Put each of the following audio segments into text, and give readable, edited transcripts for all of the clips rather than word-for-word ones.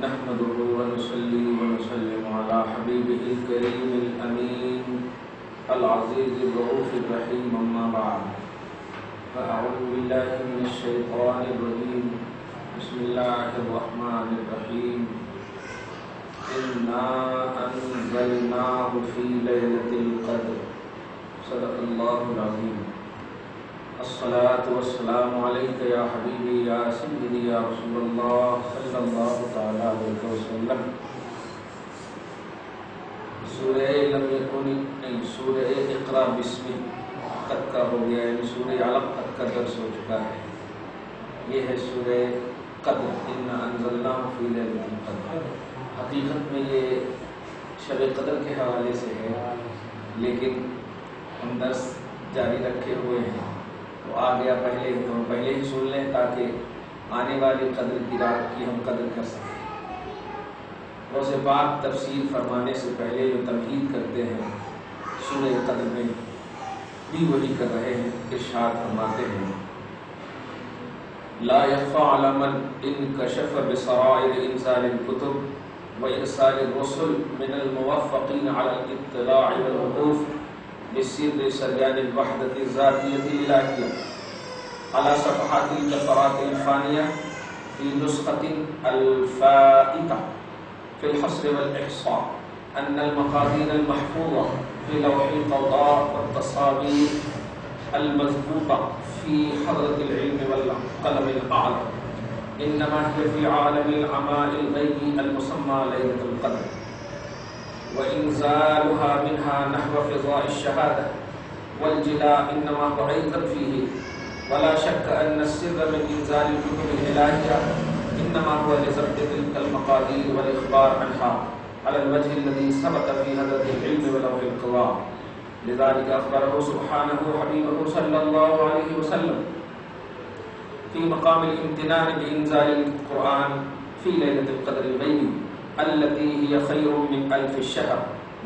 نحمده ونصلي ونسلم على حبيبه الكريم الأمين العزيز الرؤوف الرحيم أما بعد فأعوذ بالله من الشيطان الرجيم بسم الله الرحمن الرحيم إنا أنزلناه في ليلة القدر صدق الله العظيم الصلاة والسلام عليك يا حبيبي يا سيدي يا رسول الله صلى الله تعالى عليه وسلم سورہ لم يكن نہیں سورہ اقرا بسم تک کا ہو گیا، یعنی سورہ علق تک کا درس ہو چکا ہے۔ یہ ہے سورہ قدر، انا انزلناه في ليلة القدر۔ حقیقت میں یہ شب قدر کے حوالے سے ہے، لیکن ہم درس جاری رکھے ہوئے ہیں تو آ گیا پہلے ہی سن لیں تاکہ آنے والی قدر کی رات کی ہم قدر کر سکیں۔ غوث پاک تفسیر فرمانے سے پہلے جو تمہید کرتے ہیں سورہ قدر میں بھی وہی کر رہے ہیں، ارشاد فرماتے ہیں لا يخفى على من انكشف بسرائر انزال الكتب وارسال الرسل من الموفقين على الاطلاع والوقوف بسر سريان الوحدة الذاتية الإلهية على صفحات الجفرات الفانية في نسخة الفائتة في الحصر والإحصاء أن المقادير المحفوظة في لوح القضاء والتصابير المضبوطة في حضرة العلم والقلم الأعلى إنما هي في عالم العماء الغيبي المسمى ليلة القدر، وإنزالها منها نحو فضاء الشهادة والجلاء إنما هو أيضا فيه، ولا شك أن السر من إنزال الكتب الإلهية إنما هو لضبط تلك المقادير والإخبار عنها على الوجه الذي ثبت في هدف العلم ولوح القضاء. لذلك أخبره سبحانه حبيبه صلى الله عليه وسلم في مقام الامتنان بإنزال القرآن في ليلة القدر الغيبي التي هي خير من 1000 الشهر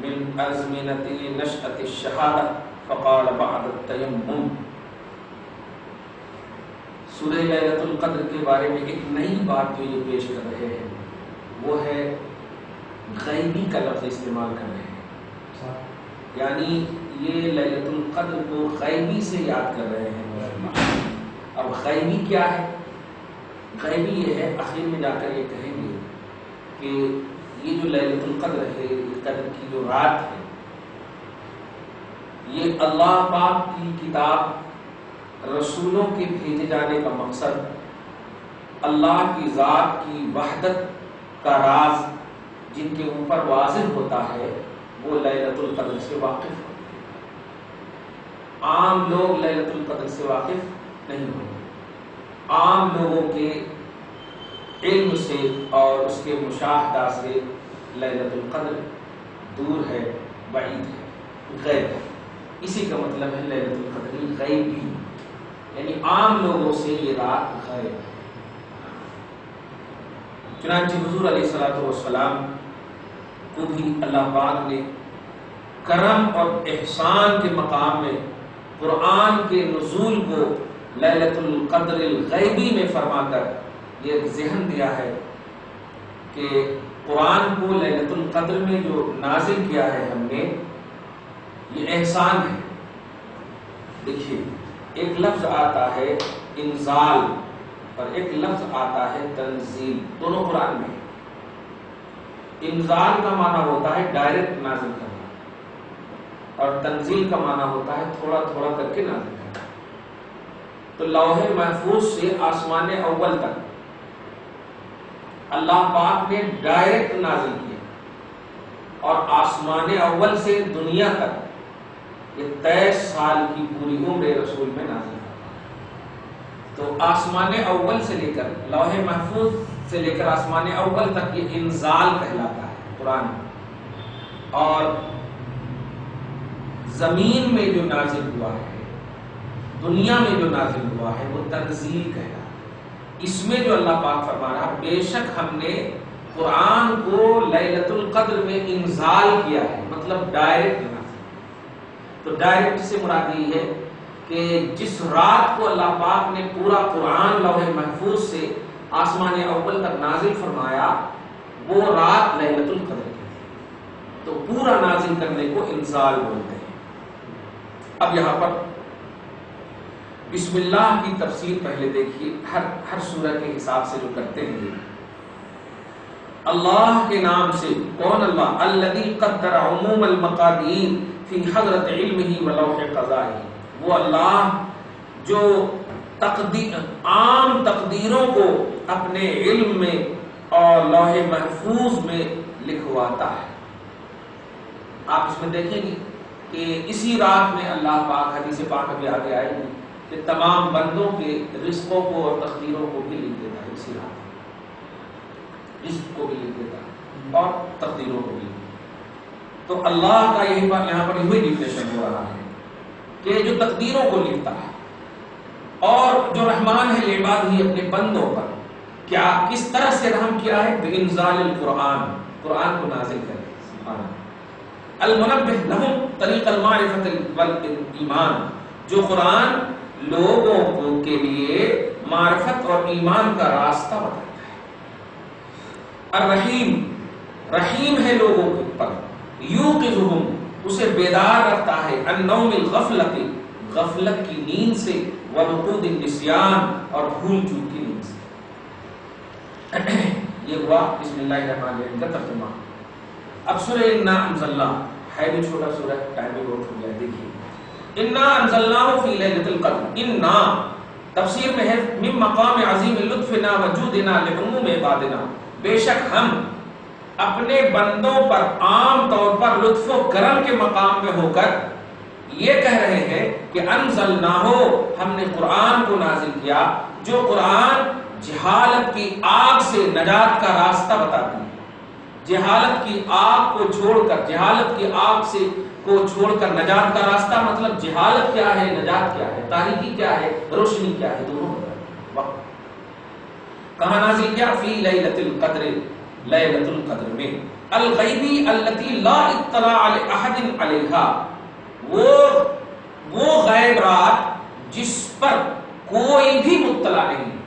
من أزمنة نشأة الشهادة فقال بعد التيمم۔ سورہ لیلۃ القدر کے بارے میں ایک نئی بات جو یہ پیش کر رہے ہیں وہ ہے غیبی کا لفظ استعمال کر رہے ہیں، یعنی یہ لیلۃ القدر کو غیبی سے یاد کر رہے ہیں۔ اب غیبی کیا ہے؟ غیبی یہ ہے، آخر میں جا کر یہ کہیں گے کہ یہ جو لیلۃ القدر ہے، قدر کی جو رات ہے، یہ اللہ پاک کی کتاب رسولوں کے بھیجے جانے کا مقصد اللہ کی ذات کی وحدت کا راز جن کے اوپر واضح ہوتا ہے وہ لیلۃ القدر سے واقف ہوتے ہیں۔ عام لوگ لیلۃ القدر سے واقف نہیں ہوتے، عام لوگوں کے علم سے اور اس کے مشاہدہ سے لیلۃ القدر دور ہے، بعید ہے، غیب ہے۔ اسی کا مطلب ہے لیلۃ القدر غیبی، یعنی عام لوگوں سے یہ رات غیب ہے۔ چنانچہ حضور علیہ الصلوۃ والسلام کو بھی اللہ پاک نے کرم اور احسان کے مقام میں قرآن کے نزول کو لیلۃ القدر الغیبی میں فرما کر یہ ذہن دیا ہے کہ قرآن کو لیلۃ القدر میں جو نازل کیا ہے ہم نے، یہ احسان ہے۔ دیکھیے، ایک لفظ آتا ہے انزال اور ایک لفظ آتا ہے تنزیل، دونوں قرآن میں۔ انزال کا معنی ہوتا ہے ڈائریکٹ نازل کرنا، اور تنزیل کا معنی ہوتا ہے تھوڑا تھوڑا کر کے نازل کرنا۔ تو لوح محفوظ سے آسمان اول تک اللہ پاک نے ڈائریکٹ نازل کیا، اور آسمان اول سے دنیا تک یہ 23 سال کی پوری عمر رسول میں نازل کرتا۔ تو آسمان اول سے لے کر لوح محفوظ سے لے کر آسمان اول تک یہ انزال کہلاتا ہے قرآن، اور زمین میں جو نازل ہوا ہے، دنیا میں جو نازل ہوا ہے، وہ تنزیل کہلاتا ہے۔ اس میں جو اللہ پاک فرما رہا، بے شک ہم نے قرآن کو لیلۃ القدر میں انزال کیا ہے، مطلب ڈائریکٹ نازل۔ تو ڈائریکٹ سے مراد یہ ہے کہ جس رات کو اللہ پاک نے پورا قرآن لوح محفوظ سے آسمان اول تک نازل فرمایا، وہ رات لیلۃ القدر کی، تو پورا نازل کرنے کو انزال بولتے ہیں۔ اب یہاں پر بسم اللہ کی تفسیر پہلے دیکھیے، ہر سورہ کے حساب سے جو کرتے ہیں، اللہ کے نام سے۔ کون اللہ؟ الذی قدر عموم المقادیر فی حضرت علمہ و لوح قضائہ، وہ اللہ جو عام تقدیروں کو اپنے علم میں اور لوح محفوظ میں لکھواتا ہے۔ آپ اس میں دیکھیں گے کہ اسی رات میں اللہ پاک، حدیث پاک ابھی آگے آئے گی، کہ تمام بندوں کے رزقوں کو اور تقدیروں کو بھی لکھ دیتا ہے اسی رات، رزق کو بھی لکھ دیتا ہے اور تقدیروں کو بھی۔ تو اللہ کا یہاں پر یہی ڈیفینیشن ہو رہا ہے کہ جو تقدیروں کو لکھتا ہے، اور جو رحمان ہے لعباد ہی اپنے بندوں پر کیا کس طرح سے رحم کیا ہے؟ بانزال القرآن، قرآن کو نازل کرے، سبحان اللہ۔ المنبہ لہم طریق المعرفۃ والایمان، جو قرآن لوگوں کو کے لیے معرفت اور ایمان کا راستہ بتاتا ہے۔ الرحیم، رحیم ہے لوگوں کے پر، یوقظہم، اسے بیدار رکھتا ہے، عن نوم الغفلۃ، غفلت کی نیند سے، ونقود النسیان، اور بھول چوک کی نیند سے۔ یہ ہوا بسم اللہ الرحمن الرحیم کا ترجمہ۔ اب سورہ انا انزلنا ہے بھی چھوٹا سورہ، ٹائم بھی بہت ہو گیا، دیکھیے انا انزلناہ فی لیلۃ القدر۔ انا تفسیر میں ہے من مقام عظیم لطفنا وجودنا لعموم عبادنا، بے شک ہم اپنے بندوں پر عام طور پر لطف و کرم کے مقام میں ہو کر یہ کہہ رہے ہیں کہ انزلناہ، ہم نے قرآن کو نازل کیا، جو قرآن جہالت کی آگ سے نجات کا راستہ بتاتی ہے۔ جہالت کی آگ کو چھوڑ کر، جہالت کی آگ سے کو چھوڑ کر نجات کا راستہ، مطلب جہالت کیا ہے، نجات کیا ہے، تاریکی کیا ہے، روشنی کیا ہے، دونوں کہاں نازل کیا؟ فی لیلۃ القدر، لیلۃ القدر میں، الغیبی التی لا اطلاع احد علیہا، وہ غیب رات جس پر کوئی بھی مطلع نہیں،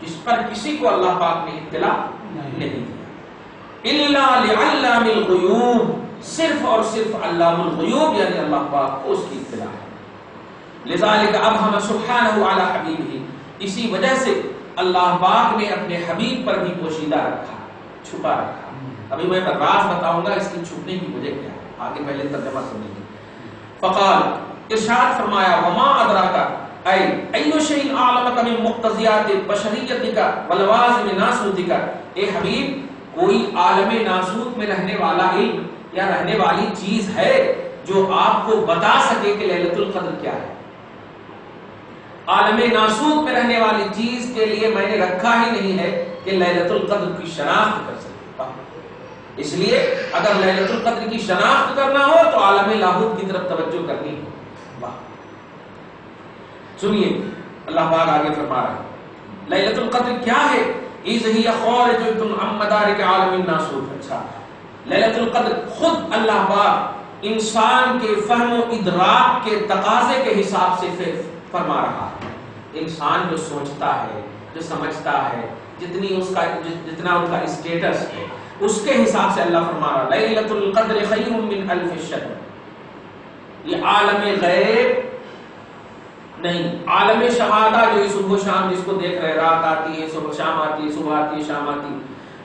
جس پر کسی کو اللہ پاک نے اطلاع نہیں دیا، الا لعلام الغیوب، صرف اور صرف علام الغیوب یعنی اللہ پاک کو اس کی اطلاع ہے۔ لذالک ابہم سبحانہ علی حبیبہ، اسی وجہ سے اللہ پاک نے اپنے حبیب پر بھی پوشیدہ رکھا، چھپا رکھا۔ ابھی میں راز بتاؤں گا اس کی چھپنے کی وجہ کیا ہے، آگے پہلے ترجمہ سنیں گے۔ فقال، ارشاد فرمایا، وما ادراک، اے ایو شیء اعلمک من مقتضیات بشریتک ولوازم ناسوتک، اے حبیب کوئی عالم ناسوت میں رہنے والا علم یا رہنے والی چیز ہے جو آپ کو بتا سکے کہ لیلۃ القدر کیا ہے؟ عالم ناسوت میں رہنے والی چیز کے لیے میں نے رکھا ہی نہیں ہے کہ لیلۃ القدر کی شناخت کر سکے۔ اس لیے اگر لیلۃ القدر کی شناخت کرنا ہو تو عالم لاہوت کی طرف توجہ کرنی ہے۔ سنیے اللہ پاک آگے فرما رہا ہے لیلۃ القدر کیا ہے؟ اذ ہی خارجۃ عن مدارک عالم الناسوت۔ اچھا، لیلۃ القدر خود اللہ پاک انسان کے فہم و ادراک کے تقاضے کے حساب سے فرما رہا ہے۔ انسان جو سوچتا ہے، جو سمجھتا ہے، جتنا ان کا اسٹیٹس ہے، اس کے حساب سے اللہ فرما رہا ہے لیلۃ القدر خیر من الف شہر۔ یہ عالم غیب نہیں، عالم شہادہ جو یہ صبح و شام جس کو دیکھ رہے، رات آتی ہے صبح شام آتی ہے، صبح آتی ہے شام آتی ہے،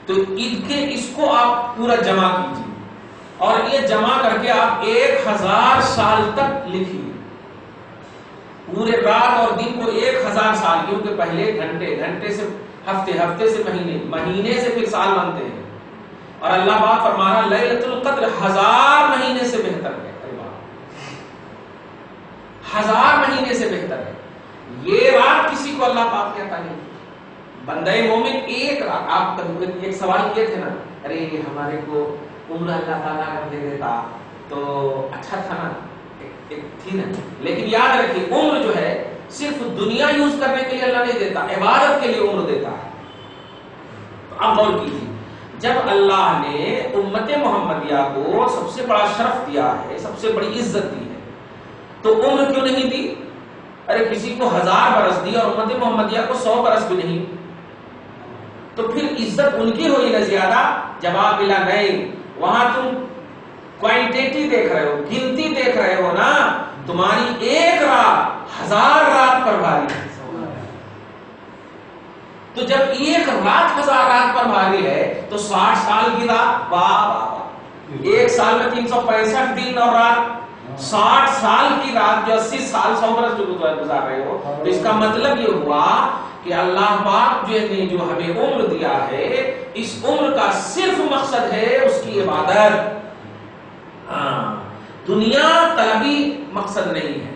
تو اس کو آپ پورا جمع کیجیے اور یہ جمع کر کے آپ 1000 سال تک لکھیے، پورے رات اور دن کو 1000 سال، کیونکہ پہلے گھنٹے، گھنٹے سے ہفتے، ہفتے سے مہینے، مہینے سے پھر سال بنتے ہیں، اور اللہ پاک فرما رہا لیلۃ القدر 1000 مہینے سے بہتر ہے، 1000 مہینے سے بہتر ہے۔ یہ رات کسی کو اللہ پاک نے عطا نہیں کی، بندہ مومن ایک رات۔ آپ ایک سوال کیے تھے نا، ارے ہمارے کو عمر اللہ تعالیٰ کر دے دیتا تو اچھا تھا نا، ایک تھی نا، لیکن یاد رکھیے عمر جو ہے صرف دنیا یوز کرنے کے لیے اللہ نہیں دیتا، عبادت کے لیے عمر دیتا ہے۔ تو آپ غور کیجیے، جب اللہ نے امت محمدیہ کو سب سے بڑا شرف دیا ہے، سب سے بڑی عزت دی ہے، تو عمر کیوں نہیں دی؟ ارے کسی کو 1000 برس دی اور امت محمدیہ کو 100 برس بھی نہیں، تو پھر عزت ان کی ہوئی نہ زیادہ؟ جواب ملا نہیں، وہاں تم کوانٹیٹی دیکھ رہے ہو، گنتی دیکھ رہے ہو نا، تمہاری ایک رات 1000 رات پر بھاری ہے۔ تو جب ایک رات 1000 رات پر بھاری ہے تو 60 سال کی رات، واہ واہ واہ، ایک سال میں 365 دن اور رات، 60 سال کی رات جو 80 سال 100 برس جو گزار رہے ہو، تو اس کا مطلب یہ ہوا کہ اللہ پاک نے جو ہمیں عمر دیا ہے، اس عمر کا صرف مقصد ہے اس کی عبادت، دنیا طلبی مقصد نہیں ہے۔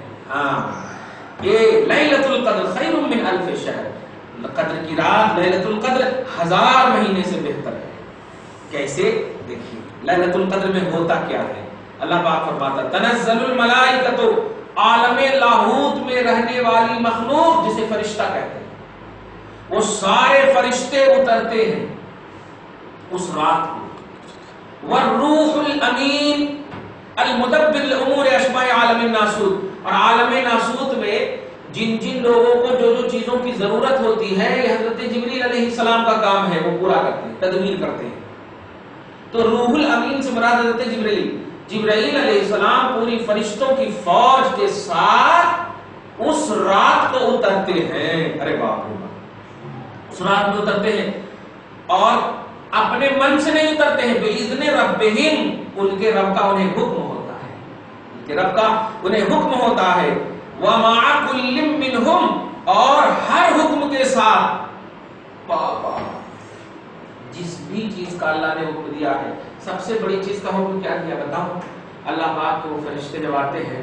یہ لیلۃ القدر خیر من الف شہر، قدر کی رات لیلۃ القدر 1000 مہینے سے بہتر ہے۔ کیسے؟ دیکھیے لیلۃ القدر میں ہوتا کیا ہے، اللہ پاک فرماتا تنزل الملائکۃ، عالم لاہوت میں رہنے والی مخلوق جسے فرشتہ کہتے ہیں، وہ سارے فرشتے اترتے ہیں اس رات کو، والروح الامین المدبر الامور اشباہ عالم الناسوت، اور عالم ناسوت میں جن جن لوگوں کو جو جو چیزوں کی ضرورت ہوتی ہے، یہ حضرت جبریل علیہ السلام کا کام ہے، وہ پورا کرتے ہیں، تدبیر کرتے ہیں۔ تو روح الامین سے مراد حضرت جبرائیل علیہ السلام پوری فرشتوں کی فوج کے ساتھ اس رات کو اترتے ہیں۔ ارے باپ رے، اس رات میں اترتے ہیں، اور اپنے من سے نہیں اترتے ہیں، بِإِذْنِ رَبِّهِمْ، ان کے رب کا انہیں حکم ہوتا ہے، ان کے رب کا انہیں حکم ہوتا ہے، وَمَعَ كُلٍّ مِّنْهُمْ، اور ہر حکم کے ساتھ، بابا جس بھی چیز کا اللہ نے حکم دیا ہے، سب سے بڑی چیز کا حکم کیا دیا بتاؤ؟ اللہ پاک کے وہ فرشتے جب آتے ہیں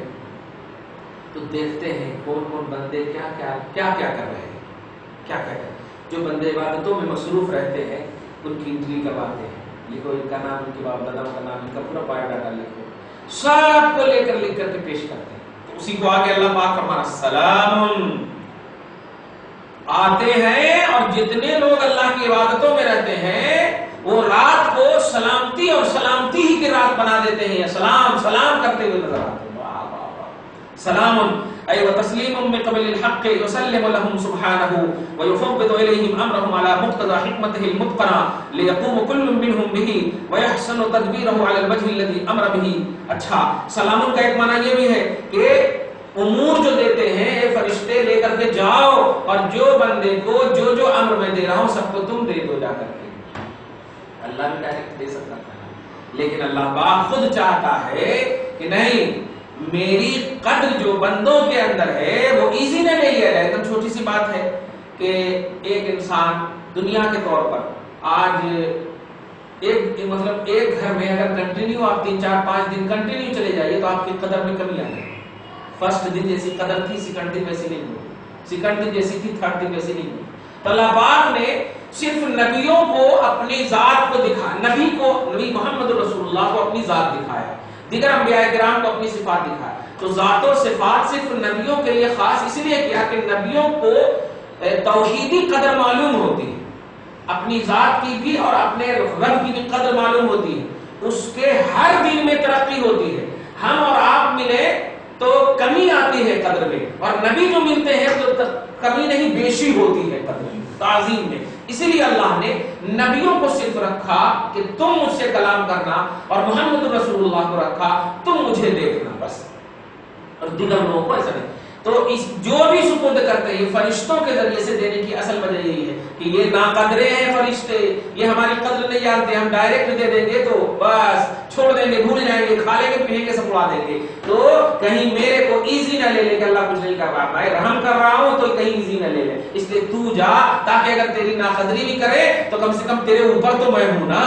تو دیکھتے ہیں کون کون بندے کیا کر رہے ہیں، کیا کر رہے ہیں۔ جو بندے عبادتوں میں مصروف رہتے ہیں ان کی انٹری کرواتے ہیں، لکھو ان کا نام، ان کے باپ دادا کا نام، ان کا پورا بایو ڈاٹا لکھو، سب کو لے کر کے پیش کرتے ہیں۔ تو اسی کو آگے اللہ پاک کا ہمارا سلام آتے ہیں، اور جتنے لوگ اللہ کی عبادتوں میں رہتے ہیں وہ رات کو سلامتی اور سلامتی ہی کی رات بنا دیتے ہیں، سلام کرتے ہوئے نظر آتے ہیں۔ واہ واہ واہ، سلام ای وتسلیم من قبل الحق یسلم لهم سبحانه ويفوض اليهم امرهم على مقتضى حکمته المتقنه ليقوم كل منهم به ويحسن تدبيره على الوجه الذي امر به۔ اچھا، سلام کا ایک معنی یہ بھی ہے کہ امور جو دیتے ہیں اے فرشتے لے کر کے جاؤ، اور جو بندے کو جو جو امر میں دے رہا ہوں سب کو تم دے دو جا کر کے۔ اللہ بھی ڈائریکٹ دے سکتا ہے، لیکن اللہ پاک خود چاہتا ہے کہ نہیں، میری قدر جو بندوں کے اندر ہے وہ ایزی نہ لے لیا جائے۔ ایک چھوٹی سی بات ہے کہ ایک انسان دنیا کے طور پر آج ایک گھر میں اگر کنٹینیو آپ 3 4 5 دن کنٹینیو چلے جائیے تو آپ کی قدر میں کمی آ جائے۔ فرسٹ دن جیسی قدر تھی سیکنڈ دن ویسی نہیں ہوئی، سیکنڈ دن جیسی تھی تھرڈ دن ویسی نہیں ہوئی۔ تو اللہ پاک نے صرف نبیوں کو اپنی ذات کو دکھایا، نبی محمد رسول اللہ کو اپنی ذات دکھایا، دیگر انبیاء کرام کو اپنی صفات دکھایا۔ تو ذات و صفات صرف نبیوں کے لیے خاص اس لیے کیا کہ نبیوں کو توحیدی قدر معلوم ہوتی ہے، اپنی ذات کی بھی اور اپنے رب کی بھی قدر معلوم ہوتی ہے، اس کے ہر دن میں ترقی ہوتی ہے۔ ہم اور آپ ملے تو کمی آتی ہے قدر میں، اور نبی جو ملتے ہیں تو کمی نہیں بیشی ہوتی ہے قدر میں، تعظیم میں۔ اسی لیے اللہ نے نبیوں کو صرف رکھا کہ تم مجھ سے کلام کرنا، اور محمد رسول اللہ کو رکھا تم مجھے دیکھنا، بس، اور دیگر لوگوں کو ایسا نہیں۔ تو جو بھی سپرد کرتے ہیں فرشتوں کے ذریعے سے دینے کی اصل وجہ یہی ہے کہ یہ ناقدرے ہیں فرشتے، یہ ہماری قدر نہیں جانتے، ہم ڈائریکٹ دے دیں گے تو بس چھوڑ دیں گے، بھول جائیں گے، کھا لیں گے، پیئیں گے، سب اڑا دیں گے۔ تو کہیں میرے کو ایزی نہ لے لے کہ اللہ کچھ نہیں کر رہا، میں رحم کر رہا ہوں تو کہیں ایزی نہ لے لے، اس لیے تو جا، تاکہ اگر تیری ناقدری بھی کرے تو کم سے کم تیرے اوپر تو میں ہوں نا،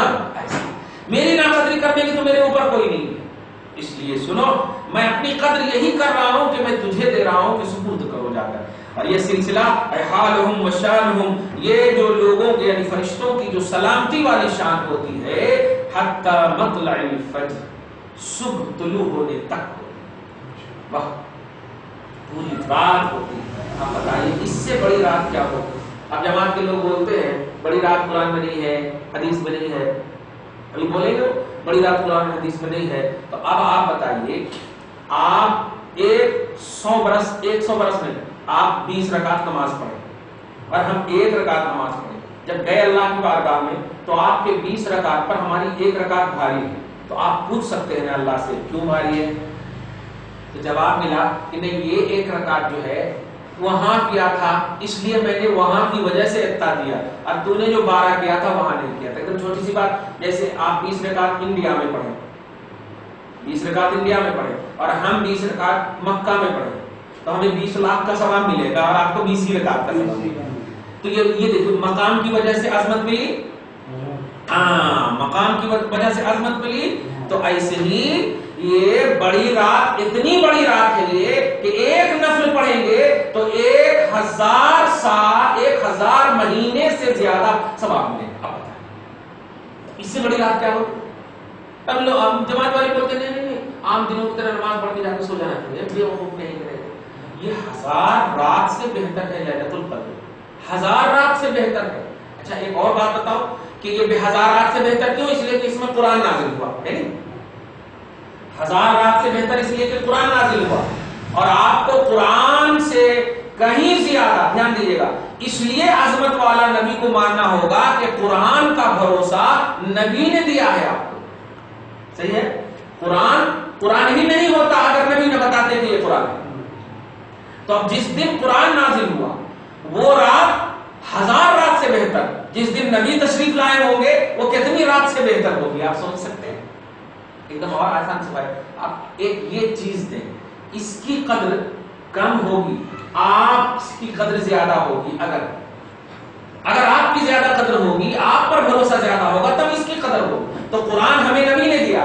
میری ناقدری کرنے کی تو میرے اوپر کوئی نہیں ہے۔ اس لیے سنو، میں اپنی قدر یہی کر رہا ہوں کہ میں تجھے دے رہا ہوں کہ سپرد کرو جا کر۔ اور یہ سلسلہ حالہم و شانہم، یہ جو لوگوں کے یعنی فرشتوں کی جو سلامتی والی شان ہوتی ہے، حتی مطلع الفجر، صبح طلوع ہونے تک ہوتی، واہ، پوری رات ہوتی ہے۔ اب بتائیے اس سے بڑی رات کیا ہوتی؟ اب جماعت کے لوگ بولتے ہیں بڑی رات قرآن میں نہیں ہے، حدیث میں نہیں ہے، ابھی بولیں گے بڑی رات قرآن میں حدیث میں نہیں ہے، تو اب آپ بتائیے، آپ 100 برس میں آپ 20 رکعت نماز پڑھیں اور ہم 1 رکعت نماز پڑھیں، جب گئے اللہ کی بارگاہ میں تو آپ کے 20 رکعت پر ہماری 1 رکعت بھاری ہے، تو آپ پوچھ سکتے ہیں اللہ سے کیوں بھاری ہے؟ تو جواب ملا کہ نہیں، یہ 1 رکعت جو ہے وہاں کیا تھا اس لیے میں نے وہاں کی وجہ سے اتنا دیا، اور تو نے جو 12 کیا تھا وہاں نہیں کیا تھا۔ ایک چھوٹی سی بات، جیسے آپ 20 رکعت انڈیا میں پڑھیں، 20 رکعت انڈیا میں پڑھیں اور ہم 20 رکعت مکہ میں پڑھیں تو ہمیں 20 لاکھ کا ثواب ملے گا اور آپ کو 20 ہی رکعت کا ثواب ملے گا۔ تو یہ دیکھو مقام کی وجہ سے عظمت ملی، ہاں مقام کی وجہ سے عظمت ملی۔ تو ایسے ہی یہ بڑی رات، اتنی بڑی رات ہے یہ کہ 1 نفل پڑھیں گے تو 1000 سال، 1000 مہینے سے زیادہ ثواب ملے گا۔ اس سے بڑی رات کیا ہو؟ اب لوگ جماعت والے بولتے نہیں عام دنوں کی طرح نماز پڑھ کے جا کے سو جانا چاہیے، یہ وقوف نہیں کرے گا۔ یہ 1000 رات سے بہتر ہے لیلۃ القدر، 1000 رات سے بہتر ہے۔ اچھا ایک اور بات بتاؤ کہ یہ 1000 رات سے بہتر کیوں؟ اس لیے کہ اس میں قرآن نازل ہوا ہے نہیں، 1000 رات سے بہتر اس لیے کہ قرآن نازل ہوا، اور آپ کو قرآن سے کہیں زیادہ، دھیان دیجیے گا، اس لیے عظمت والا نبی کو ماننا ہوگا کہ قرآن کا بھروسہ نبی نے دیا ہے آپ کو، صحیح ہے؟ قرآن ہی نہیں ہوتا اگر نبی نہ بتاتے کہ یہ قرآن ہے۔ تو اب جس دن قرآن نازل ہوا وہ رات 1000 رات سے بہتر، جس دن نبی تشریف لائے ہوں گے وہ کتنی رات سے بہتر ہوگی آپ سوچ سکتے ہیں؟ ایک دم اور آسان سوال، آپ ایک یہ چیز دیں، اس کی قدر کم ہوگی، آپ کی قدر زیادہ ہوگی، اگر آپ کی زیادہ قدر ہوگی، آپ پر بھروسہ زیادہ ہوگا تب اس کی قدر ہوگی۔ تو قرآن ہمیں نبی نے دیا،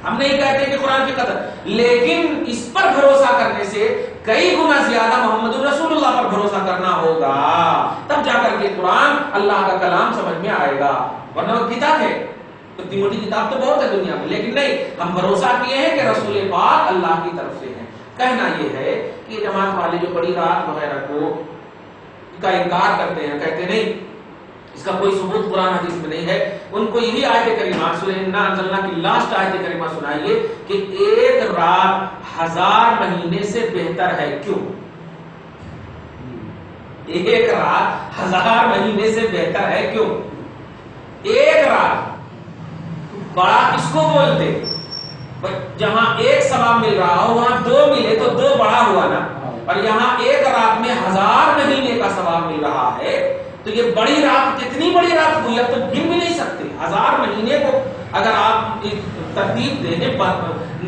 ہم نہیں کہتے کہ قرآن کی قدر، لیکن اس پر بھروسہ کرنے سے کئی گنا زیادہ محمد رسول اللہ پر بھروسہ کرنا ہوگا، تب جا کر کے قرآن اللہ کا کلام سمجھ میں آئے گا، ورنہ وہ کتاب ہے، اتنی موٹی کتاب تو بہت ہے دنیا میں، لیکن نہیں، ہم بھروسہ کیے ہیں کہ رسول پاک اللہ کی طرف سے ہیں۔ کہنا یہ ہے کہ جماعت والے جو بڑی رات وغیرہ کو کا انکار کرتے ہیں، کہتے نہیں اس کا کوئی ثبوت قرآن حدیث میں نہیں ہے، ان کو یہی آیت کریمہ سورہ انا انزلنا کی لاسٹ آیت کریمہ سنائیے کہ 1 رات 1000 مہینے سے بہتر ہے۔ کیوں 1 رات 1000 مہینے سے بہتر ہے؟ کیوں 1 رات بڑا کس کو بولتے؟ جہاں 1 ثواب مل رہا ہو وہاں 2 ملے تو 2 بڑا ہوا نا، اور یہاں 1 رات میں 1000 مہینے کا ثواب مل رہا ہے، تو یہ بڑی رات کتنی بڑی رات ہوئی اب تو گن بھی نہیں سکتے۔ 1000 مہینے کو اگر آپ ترتیب دیں،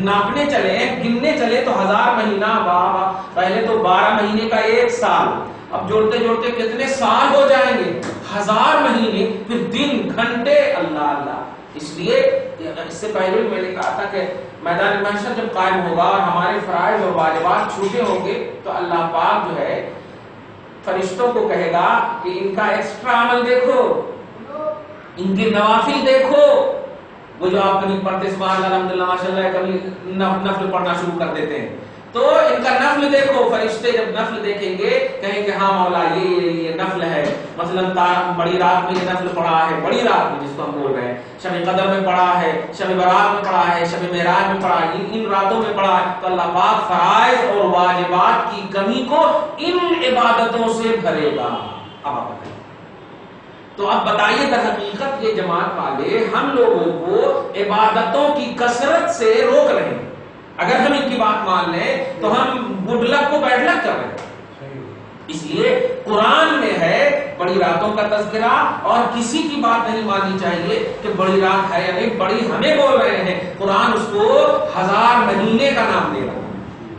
ناپنے چلے، گننے چلے تو 1000 مہینہ، پہلے تو 12 مہینے کا 1 سال، اب جوڑتے جوڑتے کتنے سال ہو جائیں گے؟ 1000 مہینے، پھر دن، گھنٹے، اللہ اللہ۔ اس لیے اس سے پہلے میں نے کہا تھا کہ میدان محشر جب قائم ہوگا اور ہمارے فرائض اور واجبات چھوٹے ہوں گے تو اللہ پاک جو ہے فرشتوں کو کہے گا کہ ان کا ایکسٹرا عمل دیکھو، ان کے نوافل دیکھو، وہ جو آپ کبھی پڑھتے سبحان اللہ الحمدللہ ماشاءاللہ، کبھی نفل پڑھنا شروع کر دیتے ہیں، تو ان کا نفل دیکھو۔ فرشتے جب نفل دیکھیں گے کہیں کہ ہاں مولا یہ نفل ہے، مثلا بڑی رات میں یہ نفل پڑھا ہے، بڑی رات میں جس کو ہم بول رہے ہیں، شب قدر میں پڑھا ہے، شب برات میں پڑھا ہے، شب معراج میں پڑھا ہے، ان راتوں میں پڑھا ہے، تو اللہ پاک فرائض اور واجبات کی کمی کو ان عبادتوں سے بھرے گا۔ اب آپ بتائیے، تو اب بتائیے در حقیقت یہ جماعت والے ہم لوگوں کو عبادتوں کی کثرت سے روک رہے ہیں۔ اگر ہم ان کی بات مان لیں تو ہم گڈ لک کو بیڈ لک کر رہے ہیں۔ اس لیے قرآن میں ہے بڑی راتوں کا تذکرہ، اور کسی کی بات نہیں ماننی چاہیے کہ بڑی رات ہے یا نہیں، بڑی ہمیں بول رہے ہیں، قرآن اس کو 1000 مہینے کا نام دے رہا ہے۔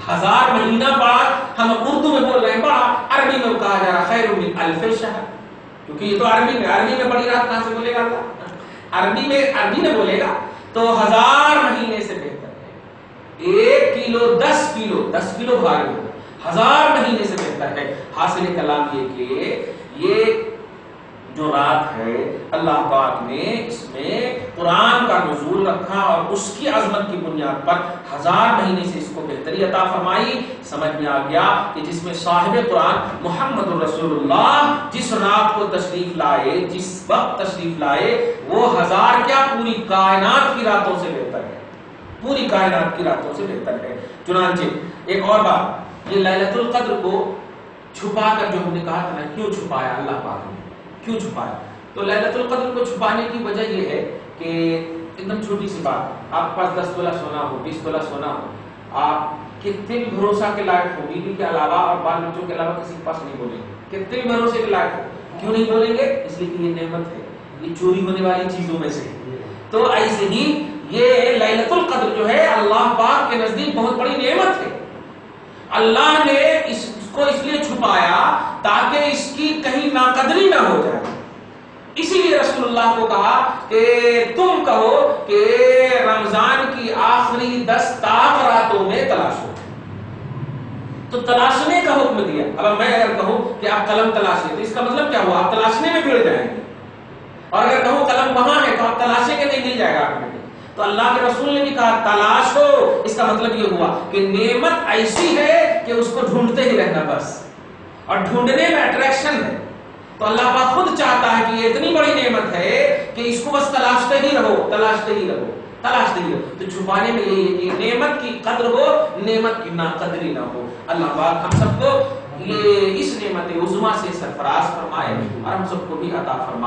1000 مہینہ بڑا، ہم اردو میں بول رہے ہیں بڑا، عربی میں کہا جا رہا خیر من الف شہر، کیونکہ یہ تو عربی میں بڑی رات کہاں سے بولے گا اللہ؟ عربی میں بولے گا تو 1000 مہینے سے بہتر ہے۔ 1 کلو 10 کلو بھاری ہو، 1000 مہینے سے بہتر ہے۔ حاصل کلام یہ کہ یہ جو رات ہے اللہ پاک نے اس میں قرآن کا نزول رکھا اور اس کی عظمت کی بنیاد پر 1000 مہینے سے اس کو بہتری عطا فرمائی۔ سمجھ میں آ گیا کہ جس میں صاحب قرآن محمد رسول اللہ جس رات کو تشریف لائے، جس وقت تشریف لائے، وہ 1000 کیا پوری کائنات کی راتوں سے بہتر ہے، پوری کائنات کی راتوں سے بہتر ہے۔ چنانچہ ایک اور بات، یہ لیلۃ القدر کو چھپا کر جو ہم نے کہا تھا نا، کیوں چھپایا اللہ پاک نے؟ کیوں چھپایا؟ تو ليلة القدر کو چھپانے کی وجہ یہ ہے کہ ایک دم چھوٹی سی بات، آپ کے پاس 10 تولہ سونا ہو، 20 تولہ سونا ہو، آپ کتنے بھی بھروسہ کے لائق ہو، بیوی کے علاوہ اور بال بچوں کے علاوہ کسی کے پاس نہیں بولیں گے، کتنے بھی بھروسے کے لائق ہو، کیوں نہیں بولیں گے؟ اس لیے کہ یہ نعمت ہے، یہ چوری ہونے والی چیزوں میں سے۔ تو ایسے ہی یہ لیلۃ القدر جو ہے اللہ پاک کے نزدیک بہت بڑی نعمت ہے۔ اللہ نے اس کو اس لیے چھپایا تاکہ اس کی کہیں ناقدری نہ ہو جائے، اسی لیے رسول اللہ کو کہا کہ تم کہو کہ رمضان کی آخری 10 طاق راتوں میں تلاشو، تو تلاشنے کا حکم دیا۔ اب میں اگر کہوں کہ آپ قلم تلاشیں تو اس کا مطلب کیا ہوا؟ آپ تلاشنے میں بھیڑ جائیں گے، اور اگر کہوں قلم وہاں ہے تو آپ تلاشیں گے نہیں، مل جائے گا آپ کو۔ تو اللہ کے رسول نے بھی کہا تلاش ہو، اس کا مطلب یہ ہوا کہ نعمت ایسی ہے کہ اس کو ڈھونڈتے ہی رہنا بس، اور ڈھونڈنے میں اٹریکشن ہے۔ تو اللہ پاک خود چاہتا ہے کہ یہ اتنی بڑی نعمت ہے کہ اس کو بس تلاشتے ہی رہو، تلاشتے ہی رہو، تلاشتے ہی رہو۔ تو چھپانے میں یہی ہے کہ نعمت کی قدر ہو، نعمت کی ناقدری نہ ہو۔ اللہ پاک ہم سب کو یہ اس نعمت عظمیٰ سے سرفراز فرمائے اور ہم سب کو بھی عطا فرمائے۔